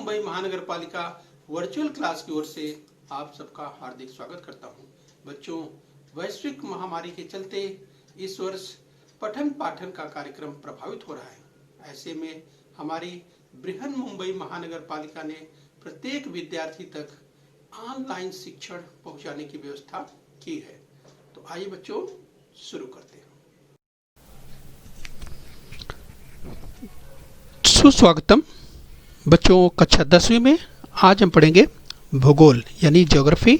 मुंबई महानगर पालिका virtual class की ओर से आप सबका हार्दिक स्वागत करता हूं। बच्चों, वैश्विक महामारी के चलते इस वर्ष पठन पाठन का कार्यक्रम प्रभावित हो रहा है। ऐसे में हमारी बृहन मुंबई महानगर पालिका ने प्रत्येक विद्यार्थी तक ऑनलाइन शिक्षण पहुंचाने की व्यवस्था की है। तो आइए बच्चों, शुरू करते हैं। सुस्वागतम बच्चों। कक्षा 10वीं में आज हम पढ़ेंगे भूगोल यानी ज्योग्राफी।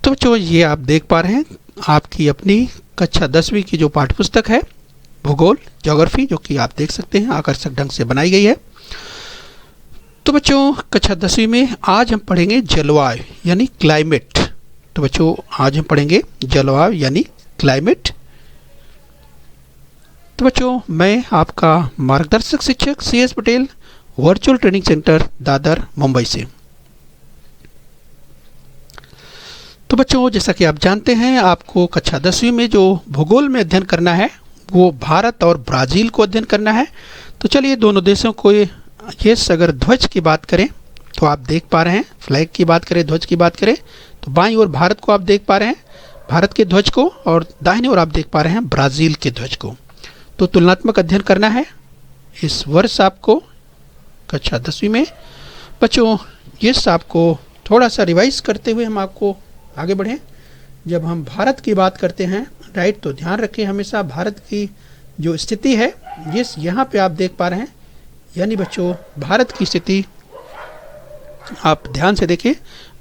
तो बच्चों, ये आप देख पा रहे हैं आपकी अपनी कक्षा 10वीं की जो पाठ्य पुस्तक है भूगोल ज्योग्राफी, जो कि आप देख सकते हैं आकर्षक ढंग से बनाई गई है। तो बच्चों, कक्षा 10वीं में आज हम पढ़ेंगे जलवायु यानी क्लाइमेट। तो बच्चों, आज हम पढ़ेंगे जलवायु यानी क्लाइमेट। तो बच्चों, मैं आपका मार्गदर्शक शिक्षक CS Patel, virtual training centre Dadar Mumbai से। तो बच्चों, जैसा कि आप जानते हैं आपको कक्षा 10वीं में जो भूगोल में अध्ययन करना है वो भारत और ब्राज़ील को अध्ययन करना है। तो चलिए, दोनों देशों को अगर ध्वज की बात करें तो आप देख पा रहे हैं, फ्लैग की बात करें, ध्वज की बात करें तो बाईं ओर भारत को आप देख पा रहे हैं, भारत के ध्वज को, और दाहिनी ओर आप देख पा रहे हैं ब्राज़ील के ध्वज को। तो तुलनात्मक अध्ययन करना है इस वर्ष आपको कक्षा 10वीं में। बच्चों, इस आपको थोड़ा सा रिवाइज करते हुए हम आपको आगे बढ़ें। जब हम भारत की बात करते हैं राइट, तो ध्यान रखें हमेशा भारत की जो स्थिति है ये यहाँ पे आप देख पा रहे हैं, यानी बच्चों भारत की स्थिति आप ध्यान से देखें।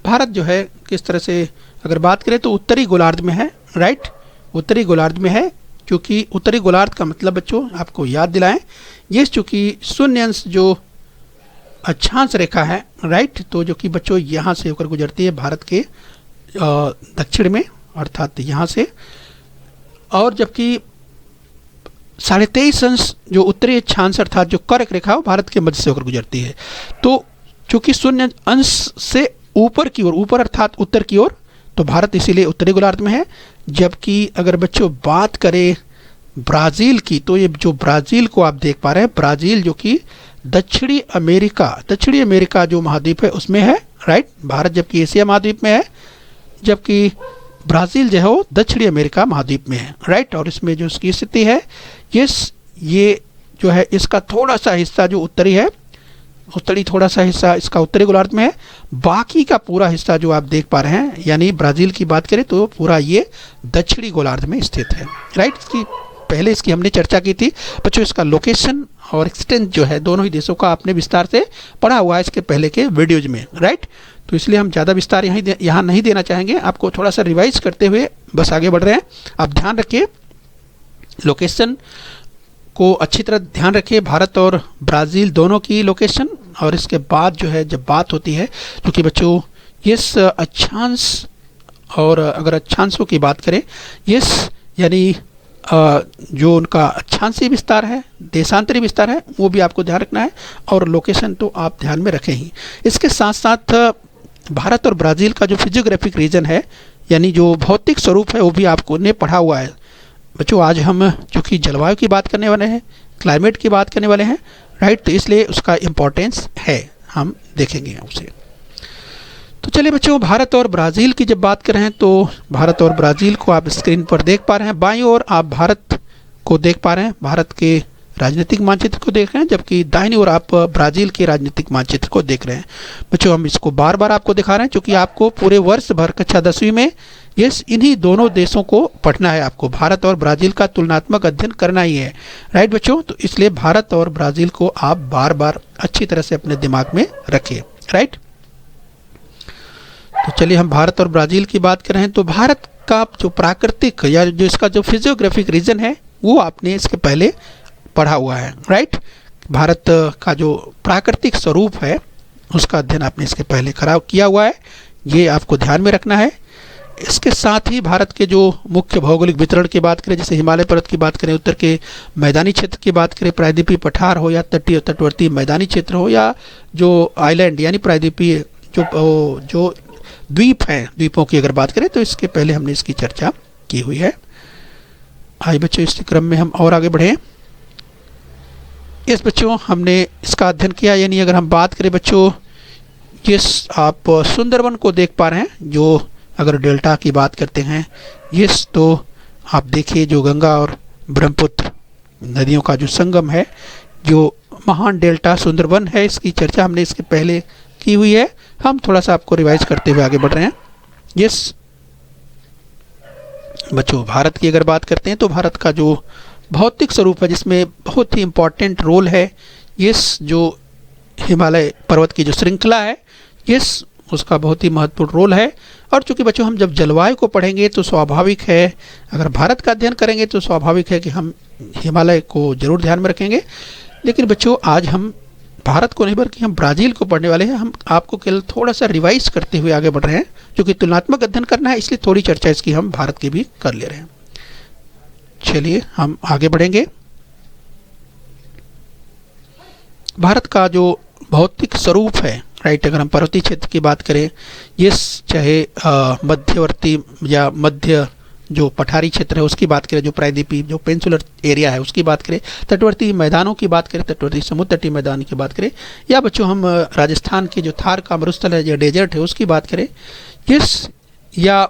भारत जो है किस तरह से अगर बात करें तो उत्तरी गोलार्ध में है, राइट, उत्तरी गोलार्ध में है। क्योंकि उत्तरी गोलार्ध का मतलब बच्चों आपको याद दिलाएं, ये चूँकि शून्य अंश जो अक्षांश रेखा है, राइट, तो जो कि बच्चों यहाँ से होकर गुजरती है भारत के दक्षिण में, अर्थात यहाँ से, और जबकि 23.5 अंश जो उत्तरी अक्षांश अर्थात जो कर्क रेखा भारत के मध्य से होकर गुजरती है। तो चूँकि शून्य अंश से ऊपर की ओर, ऊपर अर्थात उत्तर की ओर, तो भारत इसीलिए उत्तरी गोलार्ध में है। जबकि अगर बच्चों बात करें ब्राज़ील की, तो ये जो ब्राज़ील को आप देख पा रहे हैं, ब्राज़ील जो कि दक्षिणी अमेरिका जो महाद्वीप है उसमें है, राइट। भारत जबकि एशिया महाद्वीप में है, जबकि ब्राज़ील जो है वो दक्षिणी अमेरिका महाद्वीप में है, राइट। और इसमें जो इसकी स्थिति है ये जो है इसका थोड़ा सा हिस्सा जो उत्तरी है, थोड़ा सा हिस्सा इसका उत्तरी गोलार्ध में है। बाकी का पूरा हिस्सा जो आप देख पा रहे हैं, यानी ब्राज़ील की बात करें तो पूरा ये दक्षिणी गोलार्ध में स्थित है, राइट। पहले इसकी हमने चर्चा की थी बच्चों। इसका लोकेशन और एक्सटेंट जो है दोनों ही देशों का आपने विस्तार से पढ़ा हुआ है इसके पहले के वीडियोज में, राइट। तो इसलिए हम ज़्यादा विस्तार यहाँ नहीं देना चाहेंगे, आपको थोड़ा सा रिवाइज करते हुए बस आगे बढ़ रहे हैं। आप ध्यान रखिए, लोकेशन को अच्छी तरह ध्यान रखिए, भारत और ब्राज़ील दोनों की लोकेशन। और इसके बाद जो है जब बात होती है, क्योंकि बच्चों इस अक्षांश, और अगर अक्षांशों की बात करें, यानी जो उनका अक्षांशीय विस्तार है, देशांतरी विस्तार है, वो भी आपको ध्यान रखना है, और लोकेशन तो आप ध्यान में रखें ही। इसके साथ साथ भारत और ब्राज़ील का जो फिजियोग्राफिक रीजन है, यानी जो भौतिक स्वरूप है, वो भी आपको ने पढ़ा हुआ है बच्चों। आज हम चूँकि जलवायु की बात करने वाले हैं, क्लाइमेट की बात करने वाले हैं, राइट, तो इसलिए उसका इम्पोर्टेंस है, हम देखेंगे उसे। तो चलिए बच्चों, भारत और ब्राज़ील की जब बात कर रहे हैं तो भारत और ब्राज़ील को आप स्क्रीन पर देख पा रहे हैं। बाईं ओर आप भारत को देख पा रहे हैं, भारत के राजनीतिक मानचित्र को देख रहे हैं, जबकि दाहिनी ओर आप ब्राज़ील के राजनीतिक मानचित्र को देख रहे हैं। बच्चों, हम इसको बार बार आपको दिखा रहे हैं क्योंकि आपको पूरे वर्ष भर कक्षा 10वीं में इन्हीं दोनों देशों को पढ़ना है। आपको भारत और ब्राज़ील का तुलनात्मक अध्ययन करना ही है, राइट बच्चों। तो इसलिए भारत और ब्राज़ील को आप बार बार अच्छी तरह से अपने दिमाग में रखिए, राइट। तो चलिए, हम भारत और ब्राज़ील की बात कर रहे हैं। तो भारत का जो प्राकृतिक या जो इसका जो फिजियोग्राफिक रीजन है वो आपने इसके पहले पढ़ा हुआ है, राइट। भारत का जो प्राकृतिक स्वरूप है उसका अध्ययन आपने इसके पहले किया हुआ है, ये आपको ध्यान में रखना है। इसके साथ ही भारत के जो मुख्य भौगोलिक वितरण की बात करें, जैसे हिमालय पर्वत की बात करें, उत्तर के मैदानी क्षेत्र की बात करें, प्रायद्वीपीय पठार हो या तटवर्ती मैदानी क्षेत्र हो, या जो आइलैंड यानी प्रायद्वीपीय जो द्वीप हैं, द्वीपों की अगर बात करें तो इसके पहले हमने इसकी चर्चा की हुई है। आइए बच्चों, इस क्रम में हम और आगे बढ़ें। इस बच्चों हमने इसका अध्ययन किया, यानी अगर हम बात करें बच्चों, जिस आप सुंदरवन को देख पा रहे हैं, जो अगर डेल्टा की बात करते हैं, यस, तो आप देखिए जो गंगा और ब्रह्मपुत्र नदियों का जो संगम है, जो महान डेल्टा सुंदरवन है, इसकी चर्चा हमने इसके पहले की हुई है। हम थोड़ा सा आपको रिवाइज करते हुए आगे बढ़ रहे हैं। यस बच्चों, भारत की अगर बात करते हैं तो भारत का जो भौतिक स्वरूप है, जिसमें बहुत ही इम्पोर्टेंट रोल है, यस, जो हिमालय पर्वत की जो श्रृंखला है, यस, उसका बहुत ही महत्वपूर्ण रोल है। और चूंकि बच्चों हम जब जलवायु को पढ़ेंगे तो स्वाभाविक है, अगर भारत का अध्ययन करेंगे तो स्वाभाविक है कि हम हिमालय को जरूर ध्यान में रखेंगे। लेकिन बच्चों आज हम भारत को नहीं बल्कि हम ब्राज़ील को पढ़ने वाले हैं। हम आपको केवल थोड़ा सा रिवाइज करते हुए आगे बढ़ रहे हैं, क्योंकि तुलनात्मक अध्ययन करना है, इसलिए थोड़ी चर्चा इसकी हम भारत की भी कर ले रहे हैं। चलिए हम आगे बढ़ेंगे। भारत का जो भौतिक स्वरूप है, राइट, अगर हम पर्वतीय क्षेत्र की बात करें, ये चाहे मध्यवर्ती या मध्य जो पठारी क्षेत्र है उसकी बात करें, जो प्रायद्वीपीय जो पेंसुलर एरिया है उसकी बात करें, तटवर्ती मैदानों की बात करें, तटवर्ती समुद्र तटीय मैदान की बात करें, या बच्चों हम राजस्थान के जो थार का मरुस्थल है या डेजर्ट है उसकी बात करें, यस, या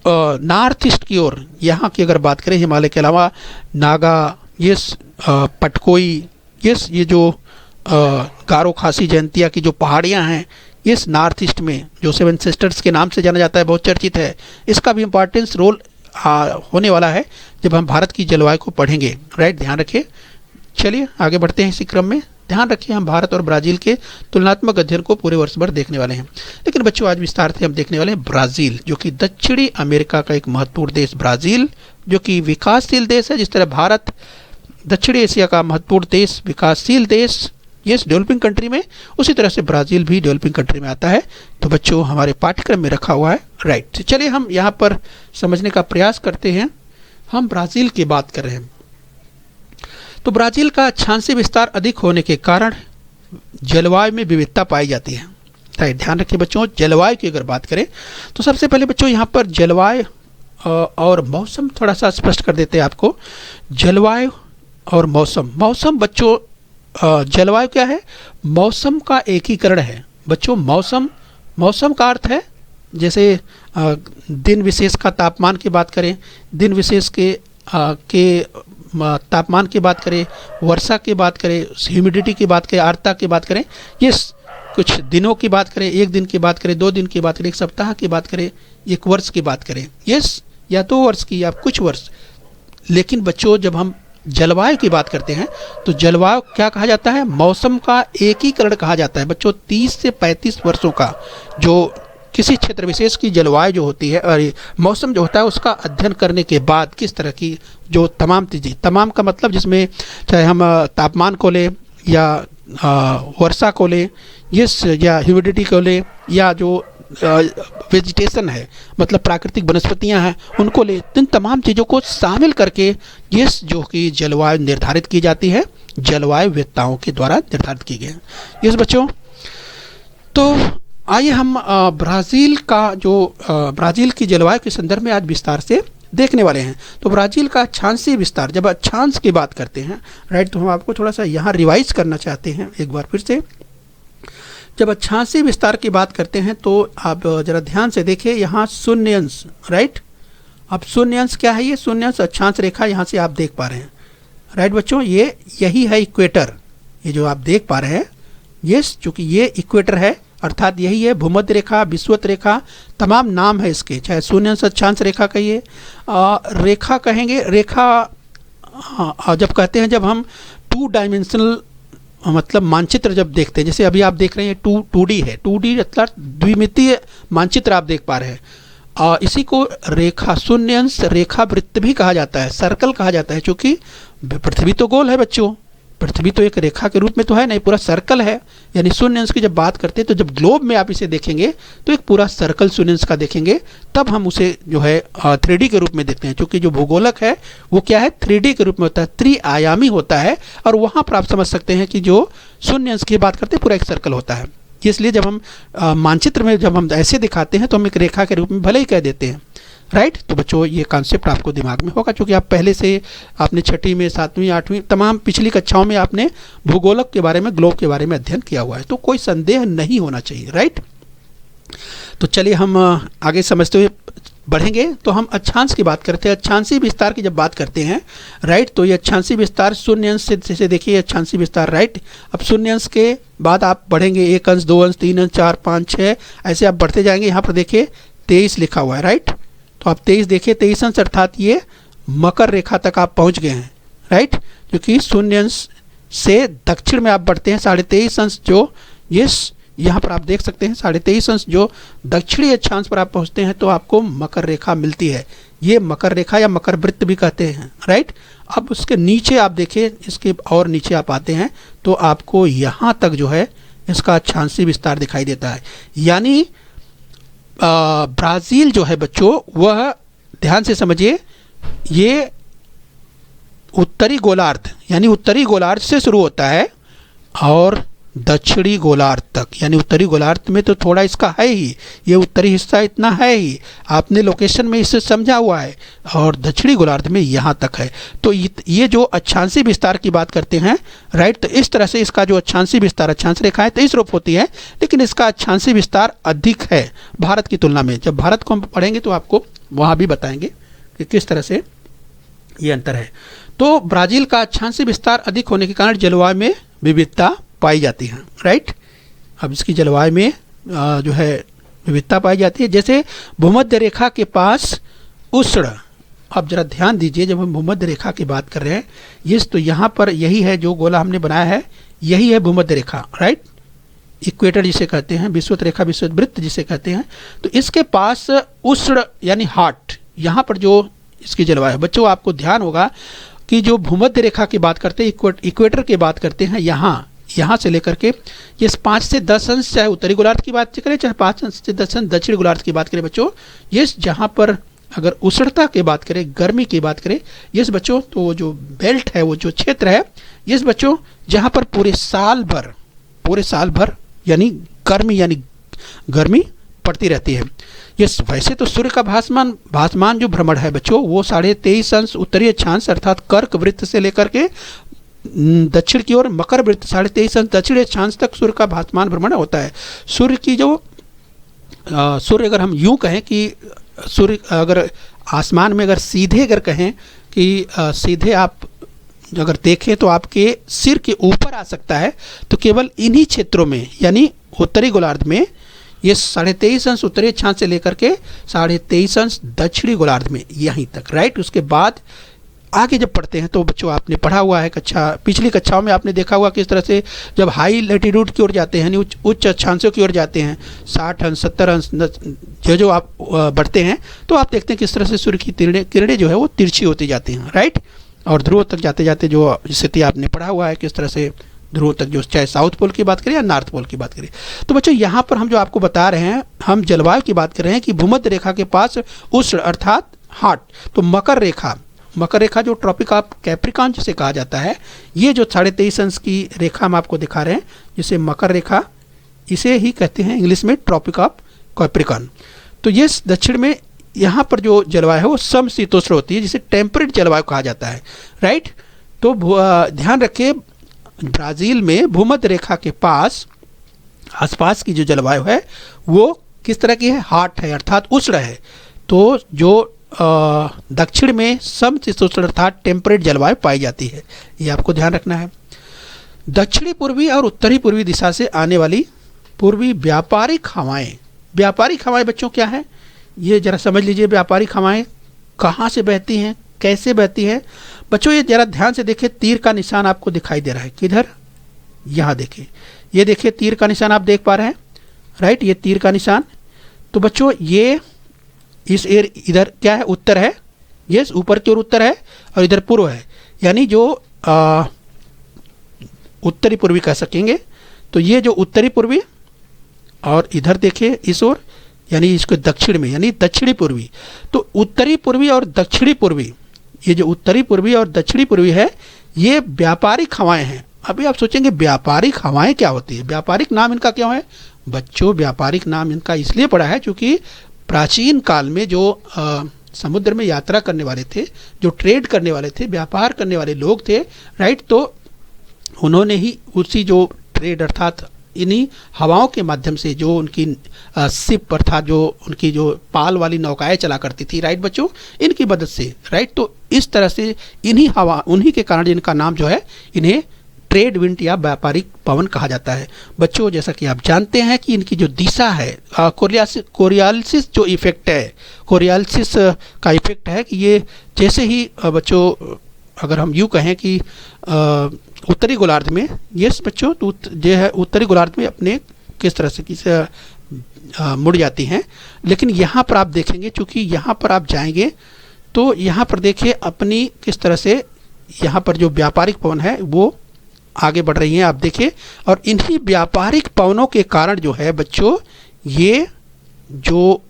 नॉर्थ ईस्ट की ओर यहाँ की अगर बात करें, हिमालय के अलावा नागा, यस, पटकोई, यस, ये जो गारो खासी जयंतिया की जो पहाड़ियाँ हैं, इस नॉर्थ ईस्ट में जो सेवन सिस्टर्स के नाम से जाना जाता है, बहुत चर्चित है, इसका भी इम्पॉर्टेंस रोल होने वाला है जब हम भारत की जलवायु को पढ़ेंगे, राइट, ध्यान रखिए। चलिए आगे बढ़ते हैं इसी क्रम में। ध्यान रखिए हम भारत और ब्राज़ील के तुलनात्मक अध्ययन को पूरे वर्ष भर देखने वाले हैं। लेकिन बच्चों आज विस्तार से हम देखने वाले हैं ब्राज़ील, जो कि दक्षिणी अमेरिका का एक महत्वपूर्ण देश। ब्राज़ील जो कि विकासशील देश है, जिस तरह भारत दक्षिणी एशिया का महत्वपूर्ण देश, विकासशील देश, यस, डेवलपिंग कंट्री में, उसी तरह से ब्राज़ील भी डेवलपिंग कंट्री में आता है। तो बच्चों हमारे पाठ्यक्रम में रखा हुआ है, राइट। चलिए हम यहाँ पर समझने का प्रयास करते हैं। हम ब्राज़ील की बात कर रहे हैं, तो ब्राज़ील का अक्षांशीय विस्तार अधिक होने के कारण जलवायु में विविधता पाई जाती है, राइट। ध्यान रखिए बच्चों, जलवायु की अगर बात करें तो सबसे पहले बच्चों यहाँ पर जलवायु और मौसम थोड़ा सा स्पष्ट कर देते हैं आपको। जलवायु और मौसम, मौसम बच्चों, जलवायु क्या है? मौसम का एकीकरण है बच्चों। मौसम का अर्थ है जैसे दिन विशेष का तापमान की बात करें, दिन विशेष के तापमान की बात करें, वर्षा की बात करें, ह्यूमिडिटी की बात करें, आर्द्रता की बात करें, ये कुछ दिनों की बात करें, एक दिन की बात करें, 2 दिन की बात करें, एक सप्ताह की बात करें, एक वर्ष की बात करें, यस, या 2 वर्ष की या कुछ वर्ष। लेकिन बच्चों जब हम जलवायु की बात करते हैं तो जलवायु क्या कहा जाता है? मौसम का एकीकरण कहा जाता है बच्चों। 30 से 35 वर्षों का जो किसी क्षेत्र विशेष की जलवायु जो होती है और मौसम जो होता है उसका अध्ययन करने के बाद किस तरह की जो तमाम चीज़ें, तमाम का मतलब जिसमें चाहे हम तापमान को लें या वर्षा को लें, यस, या ह्यूमिडिटी को लें, या जो वेजिटेशन है मतलब प्राकृतिक वनस्पतियां हैं उनको ले, इन तमाम चीज़ों को शामिल करके ये जो कि जलवायु निर्धारित की जाती है, जलवायु वेत्ताओं के द्वारा निर्धारित की गई है। यस बच्चों, तो आइए हम ब्राज़ील का जो ब्राज़ील की जलवायु के संदर्भ में आज विस्तार से देखने वाले हैं। तो ब्राज़ील का अक्षांशीय विस्तार, जब अक्षांश की बात करते हैं, राइट, तो हम आपको थोड़ा सा यहाँ रिवाइज करना चाहते हैं एक बार फिर से। जब अक्षांशीय विस्तार की बात करते हैं तो आप जरा ध्यान से देखिए, यहाँ शून्य अंश, राइट। अब शून्य अंश क्या है? ये शून्य अंश अक्षांश रेखा यहाँ से आप देख पा रहे हैं, राइट बच्चों, ये यही है इक्वेटर, ये जो आप देख पा रहे हैं, ये चूँकि ये इक्वेटर है अर्थात यही है भूमध्य रेखा, विषुवत रेखा, तमाम नाम है इसके, चाहे शून्य अंश अक्षांश रेखा कहिए, रेखा कहेंगे, रेखा, हाँ, जब कहते हैं, जब हम 2 डायमेंशनल मतलब मानचित्र जब देखते हैं, जैसे अभी आप देख रहे हैं 2D है, 2D मतलब द्विमितीय मानचित्र आप देख पा रहे हैं, इसी को रेखा शून्य अंश रेखा वृत्त भी कहा जाता है, सर्कल कहा जाता है, क्योंकि पृथ्वी तो गोल है बच्चों, पृथ्वी तो एक रेखा के रूप में तो है नहीं, पूरा सर्कल है। यानी शून्य अंश की जब बात करते हैं तो जब ग्लोब में आप इसे देखेंगे तो एक पूरा सर्कल शून्य अंश का देखेंगे, तब हम उसे जो है 3D के रूप में देखते हैं, क्योंकि जो भूगोलक है वो क्या है, 3D के रूप में होता है, त्रिआयामी होता है, और वहाँ पर आप समझ सकते हैं कि जो शून्य अंश की बात करते हैं पूरा एक सर्कल होता है। इसलिए जब हम मानचित्र में जब हम ऐसे दिखाते हैं तो हम एक रेखा के रूप में भले ही कह देते हैं, राइट। तो बच्चों ये कॉन्सेप्ट आपको दिमाग में होगा, क्योंकि आप पहले से आपने छठी में, सातवीं, आठवीं, तमाम पिछली कक्षाओं में आपने भूगोलक के बारे में, ग्लोब के बारे में अध्ययन किया हुआ है, तो कोई संदेह नहीं होना चाहिए, राइट। तो चलिए हम आगे समझते हुए बढ़ेंगे। तो हम अक्षांश की बात करते हैं। अक्षांशीय विस्तार की जब बात करते हैं, राइट, तो ये अक्षांशीय विस्तार शून्य अंश से, जैसे देखिए अक्षांशीय विस्तार, राइट। अब शून्य अंश के बाद आप बढ़ेंगे 1 अंश, 2 अंश, 3 अंश, 4, 5, 6, ऐसे आप बढ़ते जाएंगे। यहाँ पर देखिए 23 लिखा हुआ है, राइट। तो आप 23 देखिए, 23 अंश अर्थात ये मकर रेखा तक आप पहुँच गए हैं, राइट। क्योंकि शून्य अंश से दक्षिण में आप बढ़ते हैं, 23.5 अंश जो ये यहाँ पर आप देख सकते हैं, 23.5 अंश जो दक्षिणी अक्षांश पर आप पहुँचते हैं तो आपको मकर रेखा मिलती है। ये मकर रेखा या मकर वृत्त भी कहते हैं, राइट। अब उसके नीचे आप देखिए, इसके और नीचे आप आते हैं तो आपको यहाँ तक जो है इसका अक्षांशीय विस्तार दिखाई देता है। यानी ब्राज़ील जो है बच्चों, वह ध्यान से समझिए, ये उत्तरी गोलार्ध यानी उत्तरी गोलार्ध से शुरू होता है और दक्षिणी गोलार्ध तक, यानी उत्तरी गोलार्ध में तो थोड़ा इसका है ही, ये उत्तरी हिस्सा इतना है ही, आपने लोकेशन में इसे समझा हुआ है, और दक्षिणी गोलार्ध में यहाँ तक है। तो ये जो अक्षांशीय विस्तार की बात करते हैं, राइट, तो इस तरह से इसका जो अक्षांशीय विस्तार, अक्षांश रेखाएं 23 रूप होती है, लेकिन इसका अक्षांशीय विस्तार अधिक है भारत की तुलना में। जब भारत को हम पढ़ेंगे तो आपको वहाँ भी बताएंगे कि किस तरह से ये अंतर है। तो ब्राज़ील का अक्षांशीय विस्तार अधिक होने के कारण जलवायु में विविधता पाई जाती है, राइट। अब इसकी जलवायु में जो है विविधता पाई जाती है। जैसे भूमध्य रेखा के पास उष्ण, अब जरा ध्यान दीजिए, जब हम भूमध्य रेखा की बात कर रहे हैं, ये तो यहाँ पर यही है जो गोला हमने बनाया है, यही है भूमध्य रेखा, राइट, इक्वेटर जिसे कहते हैं, विषुवत रेखा, विषुवत वृत्त जिसे कहते हैं। तो इसके पास उष्ण यानी हॉट, यहाँ पर जो इसकी जलवायु, बच्चों आपको ध्यान होगा कि जो भूमध्य रेखा की बात करते हैं, इक्वेटर की बात करते हैं, यहाँ से लेकर के ये 5 से 10 अंश, चाहे उत्तरी गोलार्ध की बात करें, चाहे 5 अंश से 10 अंश दक्षिण गोलार्ध की बात करें बच्चों, ये जहाँ पर अगर उष्णता की बात करें, गर्मी की बात करें, ये बच्चों तो जो बेल्ट है, वो जो क्षेत्र है, ये बच्चों जहाँ पर पूरे साल भर यानी गर्मी पड़ती रहती है। ये वैसे तो सूर्य का भासमान जो भ्रमण है बच्चों, वो 23.5 अंश उत्तरी अक्षांश अर्थात कर्क वृत्त से लेकर के दक्षिण की ओर मकर वृत्त 23.5 अंश दक्षिणी अक्षांश तक सूर्य का भासमान भ्रमण होता है। सूर्य की जो सूर्य, अगर हम यूं कहें कि सूर्य अगर आसमान में अगर सीधे अगर कहें कि सीधे आप अगर देखें तो आपके सिर के ऊपर आ सकता है, तो केवल इन्हीं क्षेत्रों में यानी उत्तरी गोलार्ध में ये 23.5 अंश उत्तरी अक्षांश से लेकर के 23.5 अंश दक्षिणी गोलार्ध में यहीं तक, राइट। उसके बाद आगे जब पढ़ते हैं तो बच्चों आपने पढ़ा हुआ है, पिछली कक्षाओं में आपने देखा हुआ किस तरह से जब हाई लैटिट्यूड की ओर जाते हैं, यानी उच्च अक्षांशों की ओर जाते हैं, 60 अंश 70 अंश जो आप बढ़ते हैं, तो आप देखते हैं किस तरह से सूर्य की किरणें जो है वो तिरछी होती जाती हैं, राइट। और ध्रुव तक जाते जाते जो स्थिति आपने पढ़ा हुआ है किस तरह से ध्रुव तक, जो चाहे साउथ पोल की बात करें या नॉर्थ पोल की बात करें। तो बच्चों यहाँ पर हम जो आपको बता रहे हैं, हम जलवायु की बात कर रहे हैं कि भूमध्य रेखा के पास उष्ण अर्थात हॉट, तो मकर रेखा जो ट्रॉपिक ऑफ कैप्रिकॉर्न जिसे कहा जाता है, ये जो 23.5 अंश की रेखा हम आपको दिखा रहे हैं, जिसे मकर रेखा, इसे ही कहते हैं इंग्लिश में ट्रॉपिक ऑफ कैप्रिकॉर्न। तो ये दक्षिण में यहाँ पर जो जलवायु है वो समशीतोष्ण होती है, जिसे टेम्परेट जलवायु कहा जाता है, राइट। तो ध्यान रखिए, ब्राज़ील में भूमध्य रेखा के पास आसपास की जो जलवायु है वो किस तरह की है, हॉट है अर्थात उष्ण है। तो जो दक्षिण में समशीतोष्ण अर्थात टेम्परेट जलवायु पाई जाती है, ये आपको ध्यान रखना है। दक्षिणी पूर्वी और उत्तरी पूर्वी दिशा से आने वाली पूर्वी व्यापारिक हवाएं बच्चों क्या है, ये जरा समझ लीजिए। व्यापारिक हवाएं कहाँ से बहती हैं, कैसे बहती हैं बच्चों, ये जरा ध्यान से देखिए। तीर का निशान आपको दिखाई दे रहा है, किधर, यहाँ देखिए, ये देखिए तीर का निशान आप देख पा रहे हैं, राइट, ये तीर का निशान। तो बच्चों ये इस इधर क्या है, उत्तर है, ये ऊपर की ओर उत्तर है और इधर पूर्व है, यानी जो उत्तरी पूर्वी कह सकेंगे। तो ये जो उत्तरी पूर्वी और इधर देखिए इस ओर, यानी इसको दक्षिण में यानी दक्षिणी पूर्वी। तो उत्तरी पूर्वी और दक्षिणी पूर्वी, ये जो उत्तरी पूर्वी और दक्षिणी पूर्वी है, ये व्यापारिक हवाएं हैं। अभी आप सोचेंगे व्यापारिक हवाएं क्या होती है, व्यापारिक नाम इनका क्यों है बच्चों, व्यापारिक नाम इनका इसलिए पड़ा है क्योंकि प्राचीन काल में जो समुद्र में यात्रा करने वाले थे, जो ट्रेड करने वाले थे, व्यापार करने वाले लोग थे, राइट, तो उन्होंने ही उसी जो ट्रेड अर्थात इन्हीं हवाओं के माध्यम से जो उनकी शिप अर्थात जो उनकी जो पाल वाली नौकाएं चला करती थी, राइट बच्चों, इनकी मदद से, राइट, तो इस तरह से इन्हीं हवा उन्हीं के कारण इनका नाम जो है इन्हें ट्रेड विंड या व्यापारिक पवन कहा जाता है। बच्चों जैसा कि आप जानते हैं कि इनकी जो दिशा है, कोरियालिसिस जो इफेक्ट है, कोरियालिसिस का इफेक्ट है कि ये जैसे ही बच्चों अगर हम यूँ कहें कि उत्तरी गोलार्ध में, यस बच्चों, तो जो है उत्तरी गोलार्ध में अपने किस तरह से मुड़ जाती हैं। लेकिन यहाँ पर आप देखेंगे, चूँकि यहाँ पर आप जाएंगे तो यहाँ पर देखिए अपनी किस तरह से यहाँ पर जो व्यापारिक पवन है वो आगे बढ़ रही हैं, आप देखिए। और इन्हीं व्यापारिक पवनों के कारण जो है बच्चों, ये जो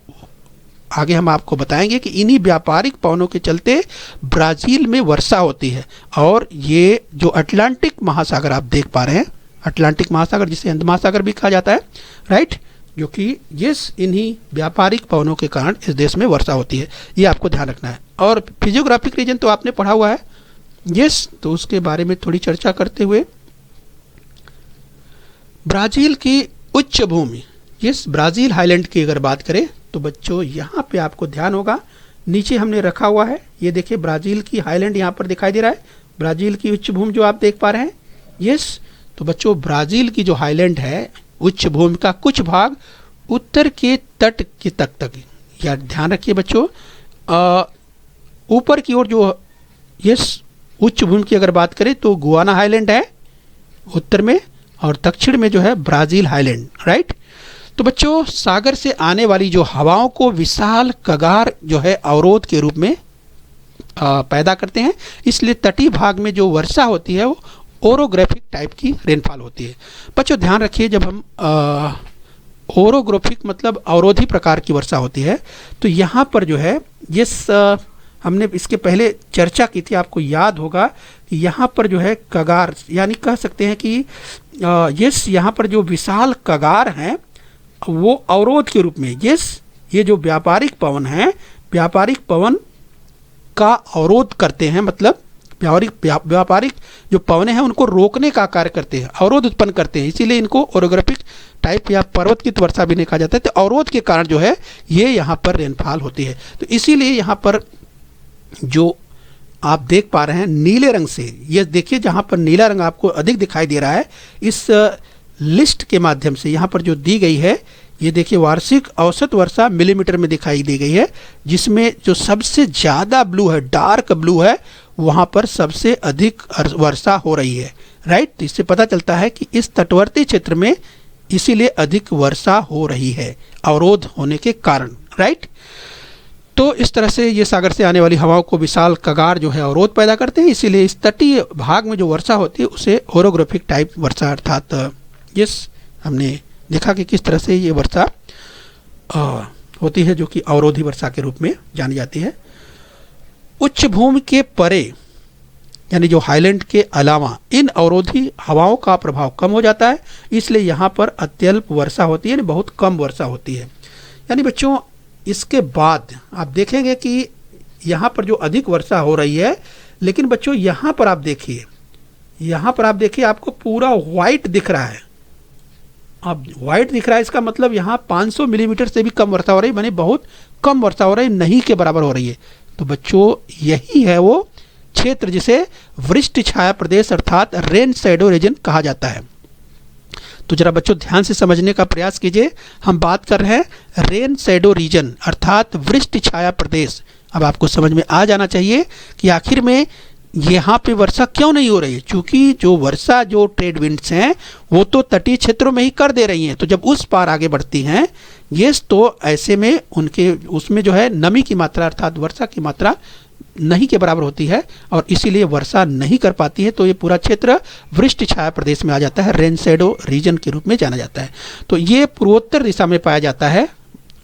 आगे हम आपको बताएंगे कि इन्हीं व्यापारिक पवनों के चलते ब्राज़ील में वर्षा होती है। और ये जो अटलांटिक महासागर आप देख पा रहे हैं, अटलांटिक महासागर जिसे हिंद महासागर भी कहा जाता है, राइट, जो कि यस इन्हीं व्यापारिक पवनों के कारण इस देश में वर्षा होती है, ये आपको ध्यान रखना है। और फिजियोग्राफिक रीजन तो आपने पढ़ा हुआ है, यस, तो उसके बारे में थोड़ी चर्चा करते हुए, ब्राज़ील की उच्च भूमि, यस, ब्राज़ील हाईलैंड की अगर बात करें तो बच्चों यहाँ पे आपको ध्यान होगा, नीचे हमने रखा हुआ है, ये देखिए ब्राज़ील की हाईलैंड यहाँ पर दिखाई दे रहा है, ब्राज़ील की उच्च भूमि जो आप देख पा रहे हैं, यस। तो बच्चों ब्राज़ील की जो हाईलैंड है, उच्च भूमि का कुछ भाग उत्तर के तट के तक या ध्यान रखिए बच्चों, ऊपर की ओर जो यस उच्च भूमि की अगर बात करें तो गुआना हाईलैंड है उत्तर में, और दक्षिण में जो है ब्राज़ील हाईलैंड, राइट। तो बच्चों सागर से आने वाली जो हवाओं को विशाल कगार जो है अवरोध के रूप में पैदा करते हैं, इसलिए तटीय भाग में जो वर्षा होती है वो ओरोग्राफिक टाइप की रेनफॉल होती है। बच्चों ध्यान रखिए, जब हम ओरोग्राफिक मतलब अवरोधी प्रकार की वर्षा होती है, तो यहाँ पर जो है ये हमने इसके पहले चर्चा की थी, आपको याद होगा कि यहाँ पर जो है कगार, यानी कह सकते हैं कि यस यहाँ पर जो विशाल कगार हैं वो अवरोध के रूप में, यस, ये जो व्यापारिक पवन हैं, व्यापारिक पवन का अवरोध करते हैं, मतलब व्यापारिक जो पवने हैं उनको रोकने का कार्य करते हैं, अवरोध उत्पन्न करते हैं, इसीलिए इनको ओरोग्राफिक टाइप या पर्वतकृत वर्षा भी नहीं कहा जाता है। तो अवरोध के कारण जो है ये यहाँ पर रेनफॉल होती है। तो इसीलिए यहाँ पर जो आप देख पा रहे हैं नीले रंग से, ये देखिए जहाँ पर नीला रंग आपको अधिक दिखाई दे रहा है, इस लिस्ट के माध्यम से यहाँ पर जो दी गई है, ये देखिए वार्षिक औसत वर्षा मिलीमीटर में दिखाई दी गई है, जिसमें जो सबसे ज़्यादा ब्लू है, डार्क ब्लू है, वहाँ पर सबसे अधिक वर्षा हो रही है, राइट। तो इससे पता चलता है कि इस तटवर्ती क्षेत्र में इसीलिए अधिक वर्षा हो रही है अवरोध होने के कारण, राइट। तो इस तरह से ये सागर से आने वाली हवाओं को विशाल कगार जो है अवरोध पैदा करते हैं, इसीलिए इस तटीय भाग में जो वर्षा होती है उसे ओरोग्राफिक टाइप वर्षा अर्थात यस हमने देखा कि किस तरह से ये वर्षा होती है, जो कि अवरोधी वर्षा के रूप में जानी जाती है। उच्च भूमि के परे यानी जो हाईलैंड के अलावा इन अवरोधी हवाओं का प्रभाव कम हो जाता है, इसलिए यहाँ पर अत्यल्प वर्षा होती है, यानी बहुत कम वर्षा होती है। यानी बच्चों इसके बाद आप देखेंगे कि यहाँ पर जो अधिक वर्षा हो रही है, लेकिन बच्चों यहाँ पर आप देखिए, यहाँ पर आप देखिए आपको पूरा वाइट दिख रहा है, अब वाइट दिख रहा है, इसका मतलब यहाँ 500 मिलीमीटर से भी कम वर्षा हो रही है, माने बहुत कम वर्षा हो रही है, नहीं के बराबर हो रही है। तो बच्चों यही है वो क्षेत्र जिसे वृष्टि छाया प्रदेश अर्थात रेन शैडो रीजन कहा जाता है। तो जरा बच्चों ध्यान से समझने का प्रयास कीजिए, हम बात कर रहे हैं रेन शैडो रीजन अर्थात वृष्टि छाया प्रदेश। अब आपको समझ में आ जाना चाहिए कि आखिर में यहाँ पे वर्षा क्यों नहीं हो रही है, क्योंकि जो वर्षा जो ट्रेड विंड्स हैं वो तो तटीय क्षेत्रों में ही कर दे रही हैं, तो जब उस पार आगे बढ़ती हैं यस, तो ऐसे में उनके उसमें जो है नमी की मात्रा अर्थात वर्षा की मात्रा नहीं के बराबर होती है और इसीलिए वर्षा नहीं कर पाती है। तो ये पूरा क्षेत्र वृष्टि छाया प्रदेश में आ जाता है, रेन शैडो रीजन के रूप में जाना जाता है। तो ये पूर्वोत्तर दिशा में पाया जाता है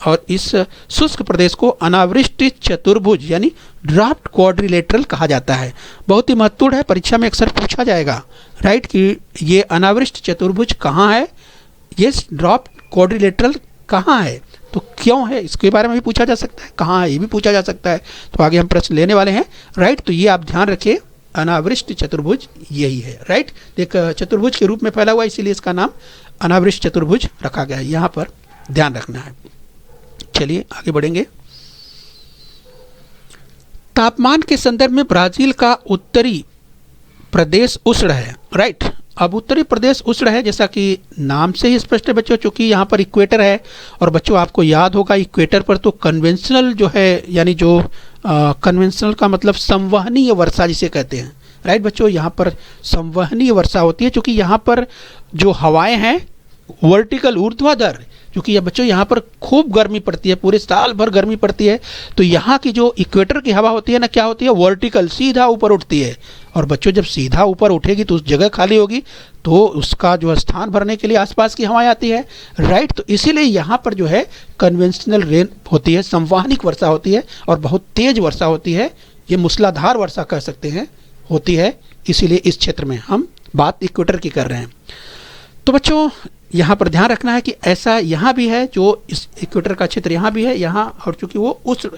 और इस शुष्क प्रदेश को अनावृष्टि चतुर्भुज यानी ड्राफ्ट क्वाड्रिलेटरल कहा जाता है। बहुत ही महत्वपूर्ण है, परीक्षा में अक्सर पूछा जाएगा, राइट, कि ये अनावृष्टि चतुर्भुज कहाँ है, ये ड्राफ्ट क्वाड्रिलेटरल कहाँ है। तो क्यों है इसके बारे में भी पूछा जा सकता है, कहाँ है ये भी पूछा जा सकता है। तो आगे हम प्रश्न लेने वाले हैं, राइट। तो ये आप ध्यान रखिए, अनावृष्ट चतुर्भुज यही है, राइट। एक चतुर्भुज के रूप में फैला हुआ है, इसीलिए इसका नाम अनावृष्ट चतुर्भुज रखा गया है, यहाँ पर ध्यान रखना है। चलिए आगे बढ़ेंगे। तापमान के संदर्भ में ब्राजील का उत्तरी प्रदेश उष्ण है, राइट। अब उत्तरी प्रदेश उष्ण है, जैसा कि नाम से ही स्पष्ट है बच्चों, चूंकि यहाँ पर इक्वेटर है। और बच्चों आपको याद होगा इक्वेटर पर तो कन्वेंशनल जो है, यानी जो कन्वेंशनल का मतलब संवहनीय वर्षा जिसे कहते हैं, राइट बच्चों। यहाँ पर संवहनीय वर्षा होती है, क्योंकि यहाँ पर जो हवाएं हैं वर्टिकल ऊर्ध्वाधर, क्योंकि ये बच्चों यहाँ पर खूब गर्मी पड़ती है, पूरे साल भर गर्मी पड़ती है। तो यहाँ की जो इक्वेटर की हवा होती है ना, क्या होती है, वर्टिकल, सीधा ऊपर उठती है। और बच्चों जब सीधा ऊपर उठेगी तो उस जगह खाली होगी, तो उसका जो स्थान भरने के लिए आसपास की हवाएं आती है, राइट। तो इसीलिए यहाँ पर जो है कन्वेंशनल रेन होती है, संवहनिक वर्षा होती है, और बहुत तेज वर्षा होती है। ये मूसलाधार वर्षा कह सकते हैं होती है, इसीलिए इस क्षेत्र में हम बात इक्वेटर की कर रहे हैं। तो बच्चों यहाँ पर ध्यान रखना है कि ऐसा यहाँ भी है, जो इस इक्वेटर का क्षेत्र यहाँ भी है, यहाँ। और चूँकि वो उष्ण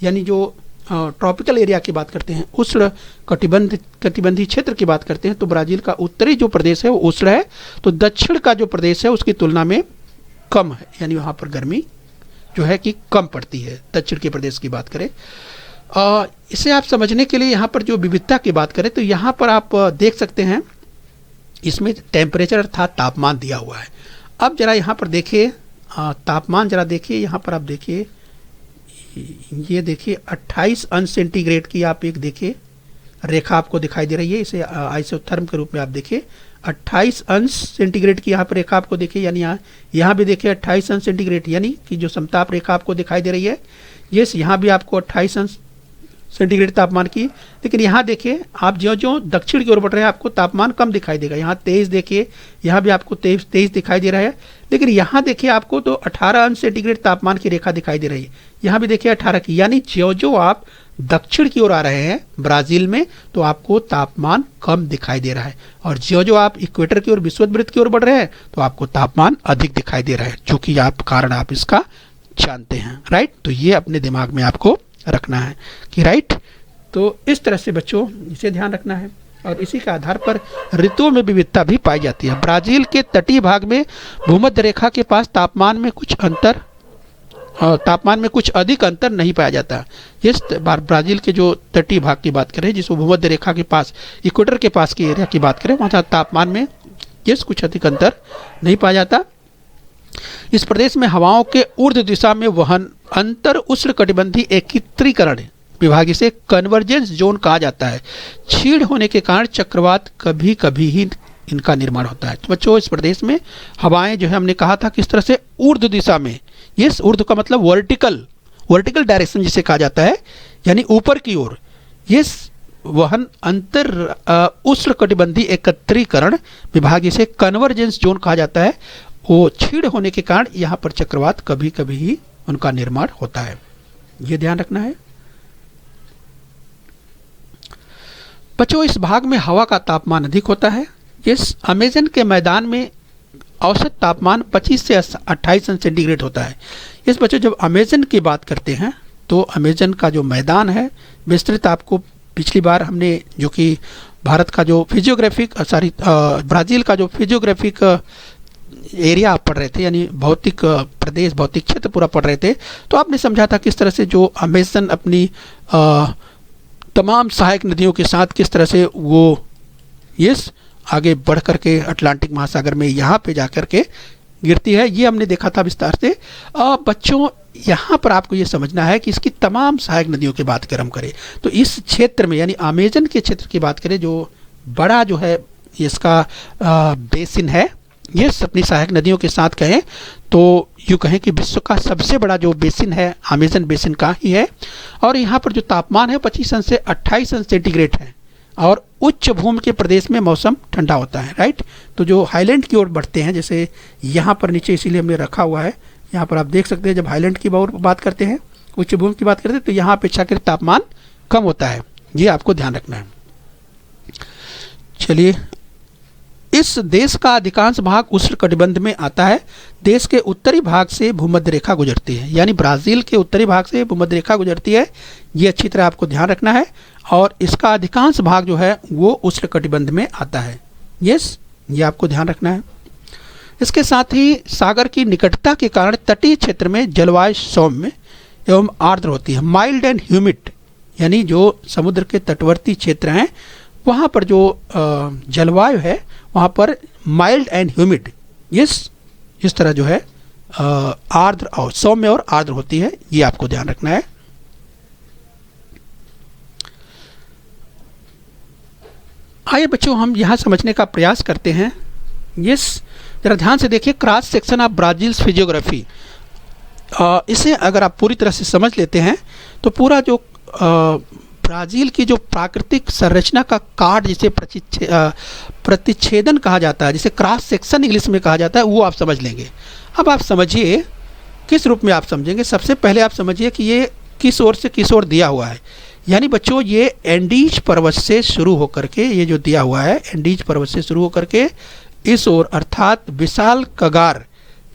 यानी जो ट्रॉपिकल एरिया की बात करते हैं, उष्ण कटिबंधीय क्षेत्र की बात करते हैं, तो ब्राज़ील का उत्तरी जो प्रदेश है वो उष्ण है। तो दक्षिण का जो प्रदेश है उसकी तुलना में कम है, यानी वहाँ पर गर्मी जो है कि कम पड़ती है, दक्षिण के प्रदेश की बात करें। इसे आप समझने के लिए यहाँ पर जो विविधता की बात करें, तो यहाँ पर आप देख सकते हैं इसमें टेम्परेचर अर्थात तापमान दिया हुआ है। अब जरा यहाँ पर देखिए तापमान, जरा देखिए यहाँ पर आप देखिए, ये देखिए 28 अंश सेंटीग्रेड की आप एक देखिए रेखा आपको दिखाई दे रही है, इसे आइसोथर्म के रूप में आप देखिए 28 अंश सेंटीग्रेड की यहाँ पर रेखा आपको देखिए, यानी यहाँ भी देखिए 28 अंश सेंटीग्रेड, यानी कि जो समताप रेखा आपको दिखाई दे रही है, ये यहाँ भी आपको 28 अंश सेंटीग्रेड तापमान की। लेकिन यहाँ देखिए आप ज्यों ज्यों दक्षिण की ओर बढ़ रहे हैं आपको तापमान कम दिखाई देगा। यहाँ 23 देखिए, यहाँ भी आपको 23 दिखाई दे रहा है। लेकिन यहाँ देखिए आपको तो 18 अंश सेंटीग्रेड तापमान की रेखा दिखाई दे रही है, यहाँ भी देखिए 18 की। यानी ज्यों ज्यों आप दक्षिण की ओर आ रहे हैं ब्राज़ील में, तो आपको तापमान कम दिखाई दे रहा है। और ज्यों ज्यों आप इक्वेटर की ओर, विषुवत की ओर बढ़ रहे हैं, तो आपको तापमान अधिक दिखाई दे रहा है, जो कि आप कारण आप इसका जानते हैं, राइट। तो ये अपने दिमाग में आपको रखना है कि राइट। तो इस तरह से बच्चों इसे ध्यान रखना है, और इसी के आधार पर ऋतुओं में विविधता भी पाई जाती है। ब्राज़ील के तटीय भाग में भूमध्य रेखा के पास तापमान में कुछ अधिक अंतर नहीं पाया जाता। इस ब्राज़ील के जो तटीय भाग की बात करें, जिसको भूमध्य रेखा के पास, इक्वेटर के पास की एरिया की बात करें, वहाँ तापमान में कुछ अधिक अंतर नहीं पाया जाता। इस प्रदेश में हवाओं के ऊर्ध्व दिशा में वहन अंतर उष्ण कटिबंधीय एकत्रीकरण विभाग, इसे कन्वर्जेंस जोन कहा जाता है। क्षीण होने के कारण चक्रवात कभी कभी ही इनका निर्माण होता है। तो बच्चों इस प्रदेश में हवाएं जो है, हमने कहा था किस तरह से ऊर्ध्व दिशा में, ये ऊर्ध्व का मतलब वर्टिकल डायरेक्शन जिसे कहा जाता है, यानी ऊपर की ओर, ये वहन अंतर उष्ण कटिबंधीय एकत्रीकरण विभाग, इसे कन्वर्जेंस जोन कहा जाता है। वो क्षीण होने के कारण यहाँ पर चक्रवात कभी कभी ही उनका निर्माण होता है, ये ध्यान रखना है बच्चों। इस भाग में हवा का तापमान अधिक होता है। इस अमेजन के मैदान में औसत तापमान 25 से 28 अंश सेंटीग्रेड होता है। इस बच्चों जब अमेजन की बात करते हैं, तो अमेजन का जो मैदान है विस्तृत, आपको पिछली बार हमने जो कि भारत का जो ब्राज़ील का जो फिजियोग्राफिक एरिया आप पढ़ रहे थे, यानी भौतिक प्रदेश, भौतिक क्षेत्र पूरा पढ़ रहे थे, तो आपने समझा था किस तरह से जो अमेजन अपनी तमाम सहायक नदियों के साथ किस तरह से वो आगे बढ़ करके अटलांटिक महासागर में यहाँ पे जाकर के गिरती है। ये हमने देखा था विस्तार से। बच्चों यहाँ पर आपको ये समझना है कि इसकी तमाम सहायक नदियों की बात अगर हम करें, तो इस क्षेत्र में यानी अमेजन के क्षेत्र की बात करें, जो बड़ा जो है इसका बेसिन है, ये अपनी सहायक नदियों के साथ कहें तो यूँ कहें कि विश्व का सबसे बड़ा जो बेसिन है अमेजन बेसिन का ही है। और यहाँ पर जो तापमान है 25 अंश से 28 अंश सेंटीग्रेड है, और उच्च भूमि के प्रदेश में मौसम ठंडा होता है, राइट। तो जो हाईलैंड की ओर बढ़ते हैं, जैसे यहाँ पर नीचे इसीलिए हमने रखा हुआ है, यहाँ पर आप देख सकते हैं जब हाईलैंड की बात करते हैं, उच्च भूमि की बात करते हैं, तो यहाँ अपेक्षाकृत तापमान कम होता है, ये आपको ध्यान रखना है। चलिए इस देश का अधिकांश भाग उष्णकटिबंध में आता है। देश के उत्तरी भाग से भूमध्य रेखा गुजरती है, यानी ब्राज़ील के उत्तरी भाग से भूमध्य रेखा गुजरती है। ये अच्छी तरह आपको ध्यान रखना है। और इसका अधिकांश भाग जो है वो उष्णकटिबंध में आता है। यस, ये आपको ध्यान रखना है। इसके साथ ही सागर की निकटता के कारण तटीय क्षेत्र में जलवायु सौम्य एवं आर्द्र होती है। माइल्ड एंड ह्यूमिड, यानी जो समुद्र के तटवर्ती क्षेत्र हैं वहाँ पर जो जलवायु है वहाँ पर माइल्ड एंड ह्यूमिड, इस तरह जो है आर्द्र और सौम्य और आर्द्र होती है। ये आपको ध्यान रखना है। आइए बच्चों, हम यहाँ समझने का प्रयास करते हैं। जरा ध्यान से देखिए, क्रॉस सेक्शन ऑफ ब्राज़ील्स फिजियोग्राफी। इसे अगर आप पूरी तरह से समझ लेते हैं तो पूरा जो ब्राज़ील की जो प्राकृतिक संरचना का कार्ड, जिसे प्रतिच्छेदन कहा जाता है, जिसे क्रॉस सेक्शन इंग्लिश में कहा जाता है, वो आप समझ लेंगे। अब आप समझिए किस रूप में आप समझेंगे। सबसे पहले आप समझिए कि ये किस ओर से किस ओर दिया हुआ है। यानी बच्चों, ये एंडीज पर्वत से शुरू होकर के, ये जो दिया हुआ है एंडीज पर्वत से शुरू होकर के इस ओर, अर्थात विशाल कगार,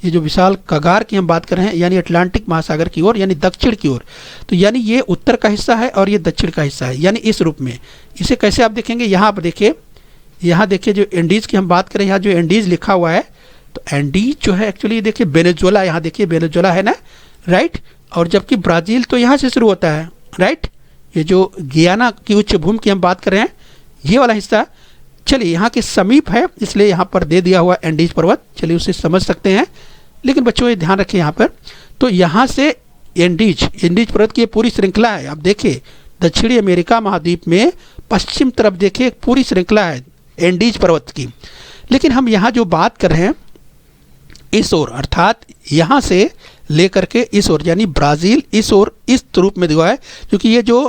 ये जो विशाल कगार की हम बात कर रहे हैं, यानी अटलांटिक महासागर की ओर, यानी दक्षिण की ओर। तो यानी ये उत्तर का हिस्सा है और ये दक्षिण का हिस्सा है, यानी इस रूप में। इसे कैसे आप देखेंगे, यहाँ आप देखिए, यहाँ देखिए जो एंडीज की हम बात करें, यहाँ जो एंडीज लिखा हुआ है, तो एंडीज जो है एक्चुअली देखिए वेनेजुएला, यहाँ देखिए वेनेजुएला है ना, राइट। और जबकि ब्राज़ील तो यहाँ से शुरू होता है, राइट। ये जो गियाना की उच्च भूमि की हम बात कर रहे हैं, ये वाला हिस्सा, चलिए यहाँ के समीप है इसलिए यहाँ पर दे दिया हुआ एंडीज पर्वत, चलिए उसे समझ सकते हैं। लेकिन बच्चों ये ध्यान रखिए यहाँ पर, तो यहाँ से एंडीज पर्वत की पूरी श्रृंखला है। आप देखिए दक्षिणी अमेरिका महाद्वीप में पश्चिम तरफ देखिए एक पूरी श्रृंखला है एंडीज पर्वत की। लेकिन हम यहाँ जो बात कर रहे हैं इस ओर, अर्थात यहाँ से लेकर के इस ओर, यानी ब्राज़ील इस ओर इस रूप में दिया है, क्योंकि ये जो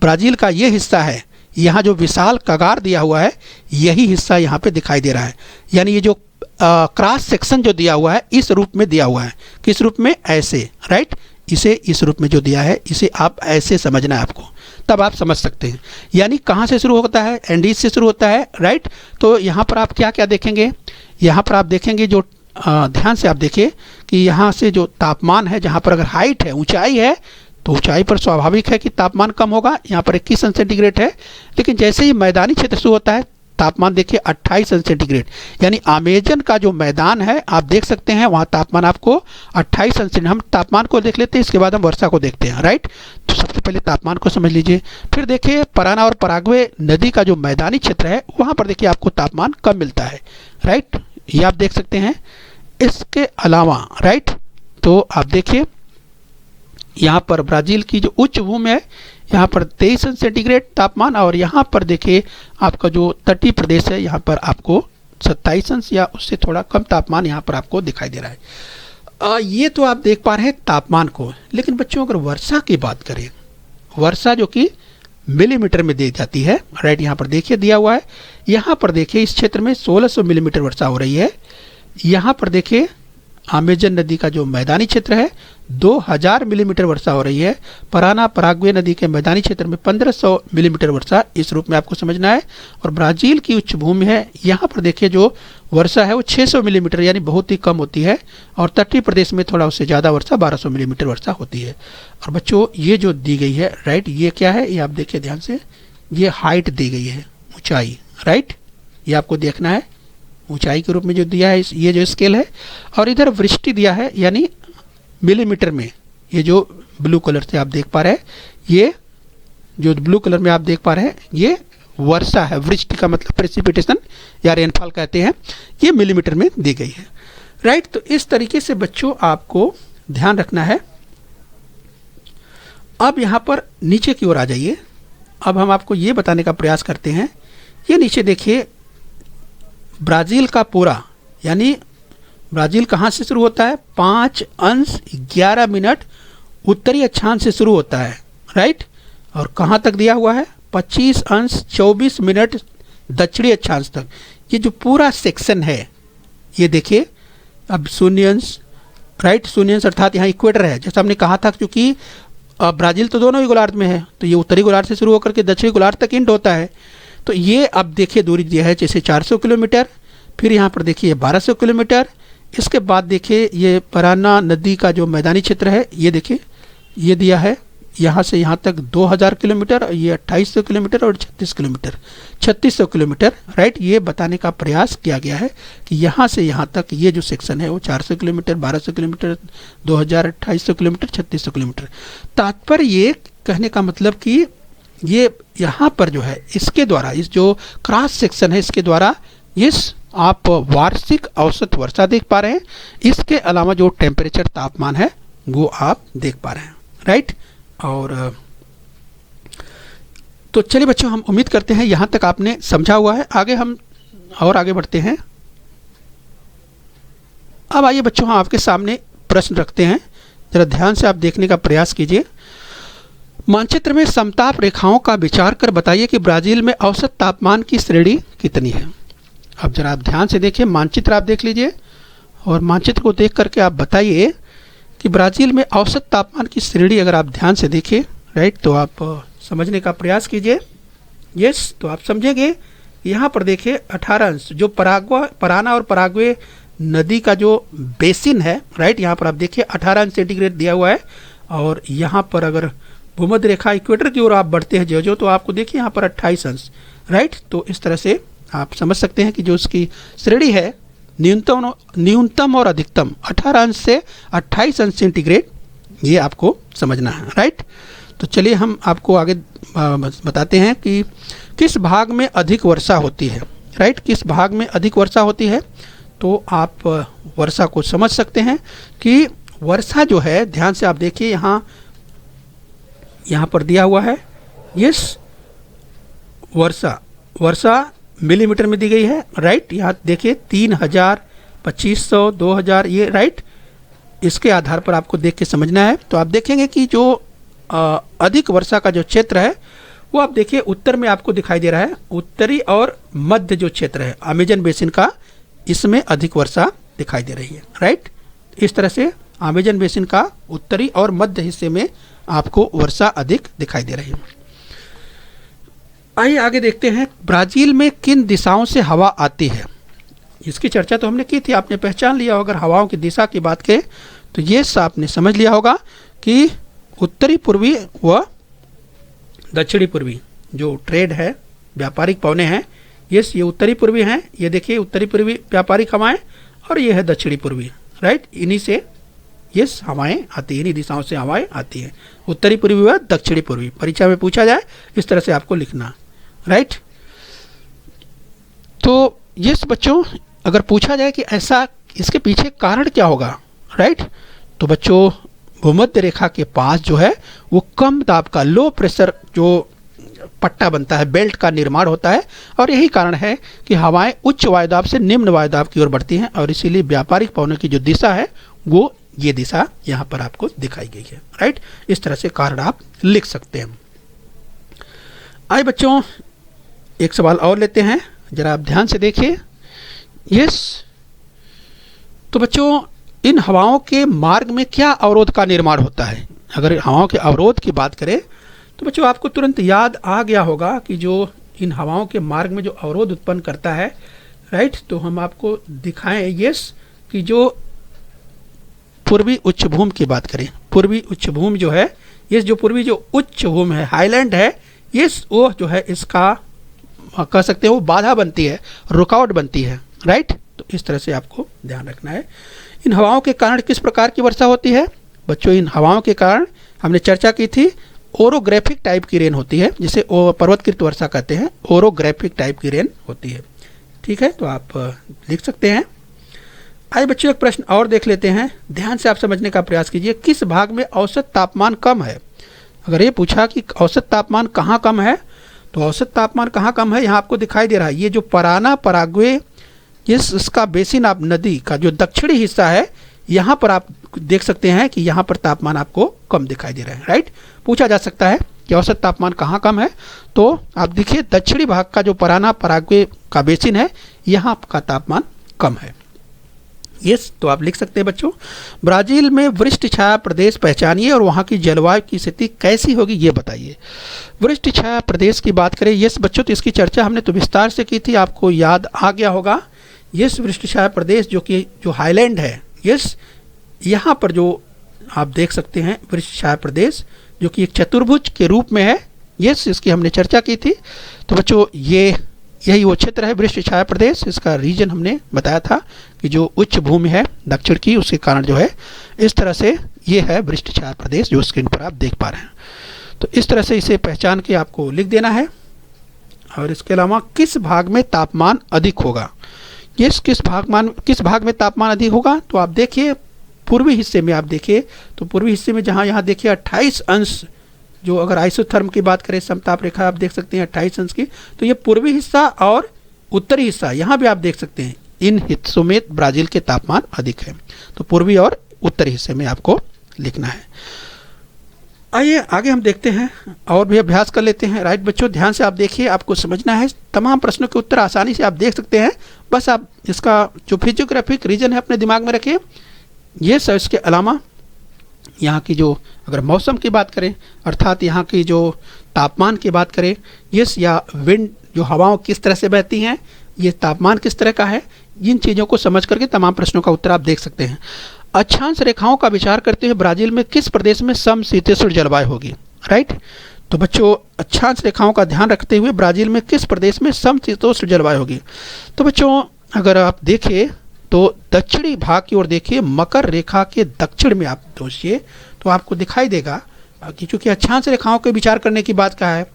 ब्राज़ील का ये हिस्सा है, यहाँ जो विशाल कगार दिया हुआ है, यही हिस्सा यहाँ पे दिखाई दे रहा है। यानी ये जो क्रॉस सेक्शन जो दिया हुआ है इस रूप में दिया हुआ है। किस रूप में, ऐसे, राइट। इसे इस रूप में जो दिया है इसे आप ऐसे समझना है आपको, तब आप समझ सकते हैं। यानी कहाँ से शुरू होता है, एंडीज से शुरू होता है, राइट। तो यहाँ पर आप क्या क्या देखेंगे, यहाँ पर आप देखेंगे जो ध्यान से आप देखिए कि यहाँ से जो तापमान है, जहाँ पर अगर हाइट है, ऊंचाई है, तो ऊंचाई पर स्वाभाविक है कि तापमान कम होगा। यहाँ पर 21 अंश सेंटीग्रेड है। लेकिन जैसे ही मैदानी क्षेत्र शुरू होता है, तापमान देखिए 28 अंश सेंटीग्रेड, यानी अमेजन का जो मैदान है आप देख सकते हैं, वहाँ तापमान आपको 28 अंश। हम तापमान को देख लेते हैं, इसके बाद हम वर्षा को देखते हैं, राइट। तो सबसे पहले तापमान को समझ लीजिए। फिर देखिए पराना और पराग्वे नदी का जो मैदानी क्षेत्र है, वहाँ पर देखिए आपको तापमान कम मिलता है, राइट। ये आप देख सकते हैं। इसके अलावा, राइट, तो आप देखिए यहाँ पर ब्राज़ील की जो उच्च भूमि है, यहाँ पर 23 अंश सेंटीग्रेड तापमान, और यहाँ पर देखिए आपका जो तटीय प्रदेश है, यहाँ पर आपको 27 अंश या उससे थोड़ा कम तापमान यहाँ पर आपको दिखाई दे रहा है। ये तो आप देख पा रहे हैं तापमान को। लेकिन बच्चों अगर वर्षा की बात करें, वर्षा जो कि मिलीमीटर में दी जाती है, राइट, यहाँ पर देखिए दिया हुआ है। यहाँ पर देखिए इस क्षेत्र में 1600 मिलीमीटर वर्षा हो रही है। यहाँ पर देखिए अमेजन नदी का जो मैदानी क्षेत्र है 2000 मिलीमीटर वर्षा हो रही है। पराना पराग्वे नदी के मैदानी क्षेत्र में 1500 मिलीमीटर वर्षा, इस रूप में आपको समझना है। और ब्राज़ील की उच्च भूमि है, यहाँ पर देखिए जो वर्षा है वो 600 मिलीमीटर, यानी बहुत ही कम होती है। और तटीय प्रदेश में थोड़ा उससे ज़्यादा वर्षा 1200 मिलीमीटर वर्षा होती है। और बच्चों ये जो दी गई है, राइट, ये क्या है, ये आप देखिए ध्यान से, ये हाइट दी गई है, ऊँचाई, राइट, ये आपको देखना है ऊंचाई के रूप में जो दिया है, ये जो स्केल है। और इधर वृष्टि दिया है, यानी मिलीमीटर में। ये जो ब्लू कलर से आप देख पा रहे हैं, ये जो ब्लू कलर में आप देख पा रहे हैं, ये वर्षा है। वृष्टि का मतलब प्रेसिपिटेशन या रेनफॉल कहते हैं, ये मिलीमीटर में दी गई है, राइट। तो इस तरीके से बच्चों आपको ध्यान रखना है। अब यहाँ पर नीचे की ओर आ जाइए। अब हम आपको ये बताने का प्रयास करते हैं। ये नीचे देखिए ब्राज़ील का पूरा, यानी ब्राज़ील कहाँ से शुरू होता है, 5 अंश 11 मिनट उत्तरी अक्षांश से शुरू होता है, राइट। और कहाँ तक दिया हुआ है, 25 अंश 24 मिनट दक्षिणी अक्षांश तक। ये जो पूरा सेक्शन है ये देखिए। अब 0 अंश, राइट, 0 अंश अर्थात यहाँ इक्वेटर है। जैसा हमने कहा था, क्योंकि ब्राज़ील तो दोनों ही गोलार्ध में है, तो ये उत्तरी गोलार्ध से शुरू होकर के दक्षिणी गोलार्ध तक एंड होता है। तो ये अब देखिए दूरी दिया है जैसे 400 किलोमीटर। फिर यहाँ पर देखिए 1200 किलोमीटर। इसके बाद देखिए ये पराना नदी का जो मैदानी क्षेत्र है, ये देखिए ये दिया है यहाँ से यहाँ तक 2000 किलोमीटर, और ये 2800 किलोमीटर और 36 किलोमीटर 3600 किलोमीटर, राइट। ये बताने का प्रयास किया गया है कि यहाँ से यहाँ तक ये जो सेक्शन है वो 400 किलोमीटर, 1200 किलोमीटर, 2000, 2800 किलोमीटर, 3600 किलोमीटर। तात्पर्य ये कहने का मतलब कि ये यहाँ पर जो है इसके द्वारा, इस जो क्रॉस सेक्शन है इसके द्वारा इस आप वार्षिक औसत वर्षा देख पा रहे हैं। इसके अलावा जो टेम्परेचर तापमान है वो आप देख पा रहे हैं, राइट। और तो चलिए बच्चों, हम उम्मीद करते हैं यहाँ तक आपने समझा हुआ है। आगे हम और आगे बढ़ते हैं। अब आइए बच्चों, हम आपके सामने प्रश्न रखते हैं, जरा ध्यान से आप देखने का प्रयास कीजिए। मानचित्र में समताप रेखाओं का विचार कर बताइए कि ब्राज़ील में औसत तापमान की श्रेणी कितनी है। अब जरा आप ध्यान से देखिए, मानचित्र आप देख लीजिए और मानचित्र को देख करके आप बताइए कि ब्राज़ील में औसत तापमान की श्रेणी अगर आप ध्यान से देखिए, राइट, तो आप समझने का प्रयास कीजिए। यस, तो आप समझेंगे। यहाँ पर देखिए 18 अंश जो पराना और पराग्वे नदी का जो बेसिन है, राइट, यहाँ पर आप देखिए 18 अंश सेंटीग्रेड दिया हुआ है। और यहाँ पर अगर भूमध्य रेखा इक्वेटर की ओर आप बढ़ते हैं जो तो आपको देखिए यहाँ पर 28 अंश, राइट। तो इस तरह से आप समझ सकते हैं कि जो उसकी श्रेणी है न्यूनतम और अधिकतम 18 अंश से 28 अंश सेंटीग्रेड, ये आपको समझना है, राइट। तो चलिए हम आपको आगे बताते हैं कि किस भाग में अधिक वर्षा होती है, राइट, किस भाग में अधिक वर्षा होती है। तो आप वर्षा को समझ सकते हैं कि वर्षा जो है, ध्यान से आप देखिए यहाँ पर दिया हुआ है, यस, वर्षा मिलीमीटर में दी गई है, राइट। यहाँ देखिए 3000, 2500, 2000, ये राइट, इसके आधार पर आपको देख के समझना है। तो आप देखेंगे कि जो अधिक वर्षा का जो क्षेत्र है वो आप देखिए उत्तर में आपको दिखाई दे रहा है। उत्तरी और मध्य जो क्षेत्र है अमेजन बेसिन का, इसमें अधिक वर्षा दिखाई दे रही है, राइट। इस तरह से अमेजन बेसिन का उत्तरी और मध्य हिस्से में आपको वर्षा अधिक दिखाई दे रही है। आइए आगे देखते हैं, ब्राज़ील में किन दिशाओं से हवा आती है। इसकी चर्चा तो हमने की थी, आपने पहचान लिया। अगर हवाओं की दिशा की बात करें तो ये आपने समझ लिया होगा कि उत्तरी पूर्वी व दक्षिणी पूर्वी जो ट्रेड है, व्यापारिक पवने हैं, ये उत्तरी पूर्वी हैं। ये देखिए उत्तरी पूर्वी व्यापारिक हवाएं, और ये है दक्षिणी पूर्वी, राइट। इन्हीं से ये हवाएं आती है, इन्हीं दिशाओं से हवाएं आती हैं, उत्तरी पूर्वी व दक्षिणी पूर्वी। परीक्षा में पूछा जाए इस तरह से आपको लिखना, राइट। तो ये बच्चों, अगर पूछा जाए कि ऐसा इसके पीछे कारण क्या होगा, राइट, तो बच्चों भूमध्य रेखा के पास जो है वो कम दाब का, लो प्रेशर जो पट्टा बनता है, बेल्ट का निर्माण होता है, और यही कारण है कि हवाएं उच्च वायुदाब से निम्न वायुदाब की ओर बढ़ती हैं, और इसीलिए व्यापारिक पवनों की जो दिशा है वो ये दिशा यहाँ पर आपको दिखाई गई है, राइट। इस तरह से कारण आप लिख सकते हैं। आइए बच्चों, एक सवाल और लेते हैं, जरा आप ध्यान से देखिए। यस, तो बच्चों इन हवाओं के मार्ग में क्या अवरोध का निर्माण होता है। अगर हवाओं के अवरोध की बात करें तो बच्चों आपको तुरंत याद आ गया होगा कि जो इन हवाओं के मार्ग में जो अवरोध उत्पन्न करता है, राइट, तो हम आपको दिखाएं यस कि जो पूर्वी उच्च भूमि की बात करें, पूर्वी उच्च भूमि जो है, ये जो पूर्वी जो उच्च भूमि है, हाईलैंड है, ये वो जो है इसका कह सकते हैं वो बाधा बनती है, रुकावट बनती है, राइट। तो इस तरह से आपको ध्यान रखना है। इन हवाओं के कारण किस प्रकार की वर्षा होती है बच्चों। इन हवाओं के कारण हमने चर्चा की थी, ओरोग्राफिक टाइप की रेन होती है, जिसे पर्वतकृत वर्षा कहते हैं, ओरोग्राफिक टाइप की रेन होती है, ठीक है। तो आप लिख सकते हैं। आइए बच्चों एक प्रश्न और देख लेते हैं, ध्यान से आप समझने का प्रयास कीजिए। किस भाग में औसत तापमान कम है। अगर ये पूछा कि औसत तापमान कहाँ कम है, तो औसत तापमान कहाँ कम है, यहाँ आपको दिखाई दे रहा है, ये जो पराना पराग्वे इसका बेसिन आप नदी का जो दक्षिणी हिस्सा है, यहाँ पर आप देख सकते हैं कि यहाँ पर तापमान आपको कम दिखाई दे रहा है, राइट। पूछा जा सकता है कि औसत तापमान कहाँ कम है, तो आप देखिए दक्षिणी भाग का जो पराना पराग्वे का बेसिन है, यहाँ का तापमान कम है। यस, तो आप लिख सकते हैं बच्चों। ब्राज़ील में वृष्टि छाया प्रदेश पहचानिए और वहाँ की जलवायु की स्थिति कैसी होगी ये बताइए। वृष्टि छाया प्रदेश की बात करें, यस बच्चों, तो इसकी चर्चा हमने तो विस्तार से की थी, आपको याद आ गया होगा। यस वृष्टि छाया प्रदेश जो हाईलैंड है, यस यहाँ पर जो आप देख सकते हैं वृष्टि छाया प्रदेश जो कि एक चतुर्भुज के रूप में है, यस इसकी हमने चर्चा की थी। तो बच्चों यही वो क्षेत्र है वृष्टि छाया प्रदेश। इसका रीजन हमने बताया था कि जो उच्च भूमि है दक्षिण की, उसके कारण जो है इस तरह से ये है वृष्टि छाया प्रदेश जो स्क्रीन पर आप देख पा रहे हैं। तो इस तरह से इसे पहचान के आपको लिख देना है। और इसके अलावा किस भाग में तापमान अधिक होगा, ये किस भाग में तापमान अधिक होगा, तो आप देखिए पूर्वी हिस्से में, आप देखिए तो पूर्वी हिस्से में जहाँ यहाँ देखिए 28 अंश, जो अगर आइसोथर्म की बात करें समताप रेखा आप देख सकते हैं 28 अंश की, तो ये पूर्वी हिस्सा और उत्तरी हिस्सा यहाँ भी आप देख सकते हैं, इन हिस्सों में ब्राज़ील के तापमान अधिक है। तो पूर्वी और उत्तरी हिस्से में आपको लिखना है। आइए आगे हम देखते हैं और भी अभ्यास कर लेते हैं। राइट बच्चों, ध्यान से आप देखिए, आपको समझना है, तमाम प्रश्नों के उत्तर आसानी से आप देख सकते हैं। बस आप इसका जो फिजियोग्राफिक रीजन है अपने दिमाग में रखिए। ये सब इसके अलावा यहाँ की जो अगर मौसम की बात करें, अर्थात यहाँ की जो तापमान की बात करें, यस या विंड जो हवाओं किस तरह से बहती हैं, ये तापमान किस तरह का है, इन चीज़ों को समझ करके तमाम प्रश्नों का उत्तर आप देख सकते हैं। अक्षांश रेखाओं का विचार करते हुए ब्राज़ील में किस प्रदेश में समशीतोष्ण जलवायु होगी। राइट, तो बच्चों अक्षांश रेखाओं का ध्यान रखते हुए ब्राज़ील में किस प्रदेश में समशीतोष्ण जलवायु होगी। तो बच्चों अगर आप देखें तो दक्षिणी भाग की ओर देखिए, मकर रेखा के दक्षिण में आप दोषिए तो आपको दिखाई देगा कि चूंकि अक्षांश रेखाओं के विचार करने की बात कहा है,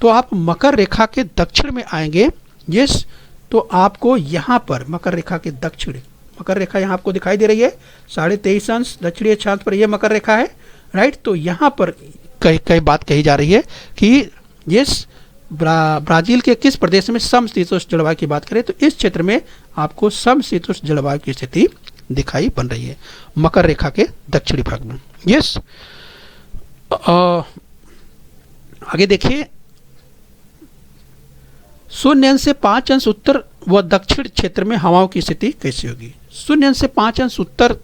तो आप मकर रेखा के दक्षिण में आएंगे। यस, तो आपको यहाँ पर मकर रेखा के दक्षिण, मकर रेखा यहाँ आपको दिखाई दे रही है 23.5 अंश दक्षिणी अक्षांश पर, यह मकर रेखा है। राइट, तो यहाँ पर कई बात कही जा रही है कि यस ब्राज़ील के किस प्रदेश में समशीतोष्ण जलवायु की बात करें तो इस क्षेत्र में आपको समशीतोष्ण जलवायु की स्थिति दिखाई बन रही है मकर रेखा के दक्षिणी भाग में। यस, आगे देखिए, 0 अंश से 5 अंश उत्तर व दक्षिण क्षेत्र में हवाओं की स्थिति कैसी होगी। 0 अंश से 5 अंश उत्तर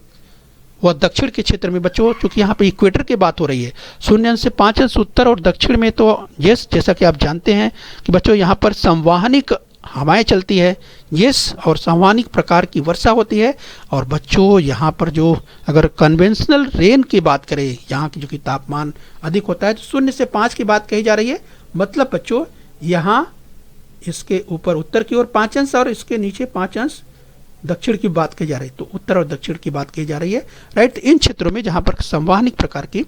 व दक्षिण के क्षेत्र में बच्चों, चूंकि यहाँ पे इक्वेटर की बात हो रही है, 0 अंश से 5 अंश उत्तर और दक्षिण में, तो यस जैसा कि आप जानते हैं कि बच्चों यहाँ पर संवहनिक हवाएं चलती है। यस, और संवहनिक प्रकार की वर्षा होती है। और बच्चों यहाँ पर जो अगर कन्वेंशनल रेन की बात करें, यहाँ की जो कि तापमान अधिक होता है, तो 0 से 5 की बात कही जा रही है। मतलब बच्चों यहाँ इसके ऊपर उत्तर की ओर 5 अंश और इसके नीचे 5 अंश दक्षिण की बात की जा रही है, तो उत्तर और दक्षिण की बात की जा रही है। राइट, इन क्षेत्रों में जहाँ पर संवहनिक प्रकार की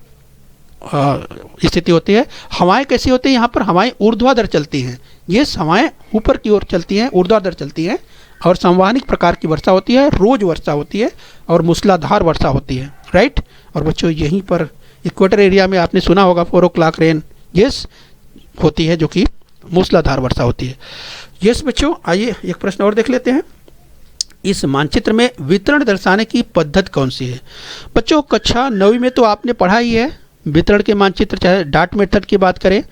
स्थिति होती है, हवाएं कैसी होती है, यहाँ पर हवाएं ऊर्ध्वाधर चलती हैं। ये हवाएं ऊपर की ओर चलती हैं, ऊर्ध्वाधर चलती हैं, और संवहनिक प्रकार की वर्षा होती है, रोज वर्षा होती है और मूसलाधार वर्षा होती है। राइट, और बच्चों यहीं पर इक्वेटर एरिया में आपने सुना होगा 4 o'clock रेन, यस होती है, जो कि मूसलाधार वर्षा होती है। यस बच्चों, आइए एक प्रश्न और देख लेते हैं। इस मानचित्र में वितरण दर्शाने की पद्धति कौन सी है। बच्चों कक्षा 9वीं में तो आपने पढ़ा ही है वितरण के मानचित्र, चाहे डाट मेथड की बात करें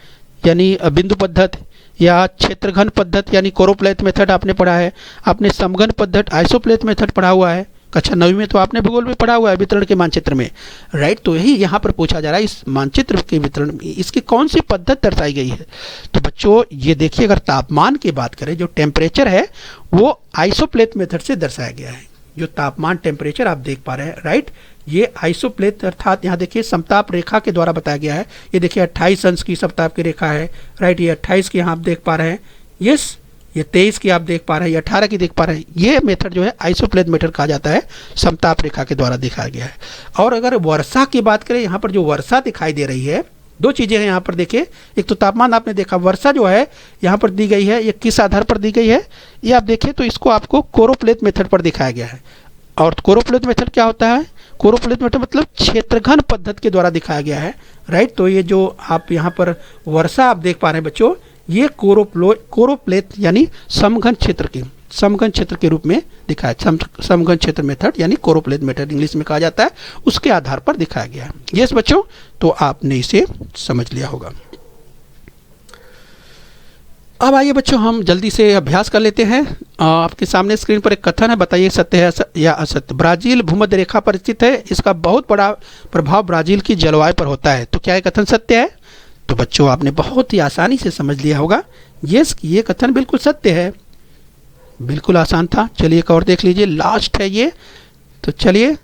यानी बिंदु पद्धति, या क्षेत्रघन पद्धति यानी कोरोप्लेथ मेथड आपने पढ़ा है, आपने समघन पद्धति आइसोप्लेथ मेथड पढ़ा हुआ है। कक्षा 9वीं में तो आपने भूगोल में पढ़ा हुआ है वितरण के मानचित्र में। राइट, तो यही यहाँ पर पूछा जा रहा है, इस मानचित्र के वितरण में इसकी कौन सी पद्धति दर्शाई गई है। तो बच्चों ये देखिए, अगर तापमान की बात करें, जो टेम्परेचर है वो आइसोप्लेथ मेथड से दर्शाया गया है। जो तापमान टेम्परेचर आप देख पा रहे हैं, राइट, ये आइसोप्लेथ अर्थात यहाँ देखिए समताप रेखा के द्वारा बताया गया है। ये देखिए 28 अंश की समताप की रेखा है। राइट, ये 28 की यहाँ आप देख पा रहे हैं। यस, ये 23 की आप देख पा रहे हैं, ये 18 की देख पा रहे हैं। ये मेथड जो है आइसोप्लेथ मेथड कहा जाता है, समताप रेखा के द्वारा दिखाया गया है। और अगर वर्षा की बात करें, यहाँ पर जो वर्षा दिखाई दे रही है, दो चीज़ें हैं यहाँ पर देखिए। एक तो तापमान आपने देखा, वर्षा जो है यहाँ पर दी गई है, ये किस आधार पर दी गई है ये आप देखिए, तो इसको आपको कोरोप्लेथ मेथड पर दिखाया गया है। और कोरोप्लेथ मेथड क्या होता है, कोरोप्लेथ मेथड मतलब क्षेत्रघन पद्धति के द्वारा दिखाया गया है। राइट, तो ये जो आप यहाँ पर वर्षा आप देख पा रहे हैं बच्चों, ये कोरोप्लेथ यानी समघन क्षेत्र के रूप में दिखाया, समघन क्षेत्र मेथड यानी कोरोप्लेथ मेथड इंग्लिश में कहा जाता है, उसके आधार पर दिखाया गया है। यस बच्चों, तो आपने इसे समझ लिया होगा। अब आइए बच्चों हम जल्दी से अभ्यास कर लेते हैं। आपके सामने स्क्रीन पर एक कथन है, बताइए सत्य है या असत्य। ब्राज़ील भूमध्य रेखा पर स्थित है, इसका बहुत बड़ा प्रभाव ब्राज़ील की जलवायु पर होता है। तो क्या ये कथन सत्य है। तो बच्चों आपने बहुत ही आसानी से समझ लिया होगा, यस ये कथन बिल्कुल सत्य है। बिल्कुल आसान था। चलिए एक और देख लीजिए, लास्ट है ये। तो चलिए,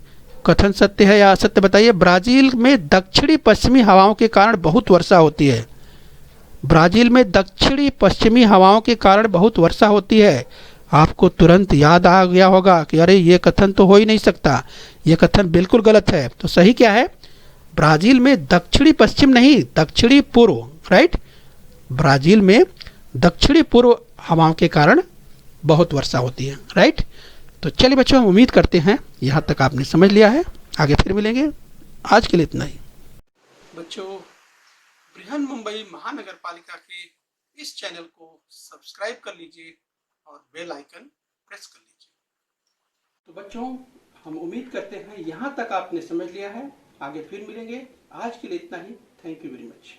कथन सत्य है या असत्य बताइए। ब्राज़ील में दक्षिणी पश्चिमी हवाओं के कारण बहुत वर्षा होती है। ब्राज़ील में दक्षिणी पश्चिमी हवाओं के कारण बहुत वर्षा होती है। आपको तुरंत याद आ गया होगा कि अरे ये कथन तो हो ही नहीं सकता, ये कथन बिल्कुल गलत है। तो सही क्या है? ब्राज़ील में दक्षिणी पश्चिम नहीं, दक्षिणी पूर्व, राइट। ब्राज़ील में दक्षिणी पूर्व हवाओं के कारण बहुत वर्षा होती है, राइट। तो चलिए बच्चों, हम उम्मीद करते हैं यहाँ तक आपने समझ लिया है। आगे फिर मिलेंगे। आज के लिए इतना ही। बच्चों, बृहन मुंबई महानगर पालिका के इस चैनल को सब्सक्राइब कर लीजिए और बेल आइकन प्रेस कर लीजिए। तो बच्चों, हम उम्मीद करते हैं यहाँ तक आपने समझ लिया है। आगे फिर मिलेंगे। आज के लिए इतना ही। Thank you very much.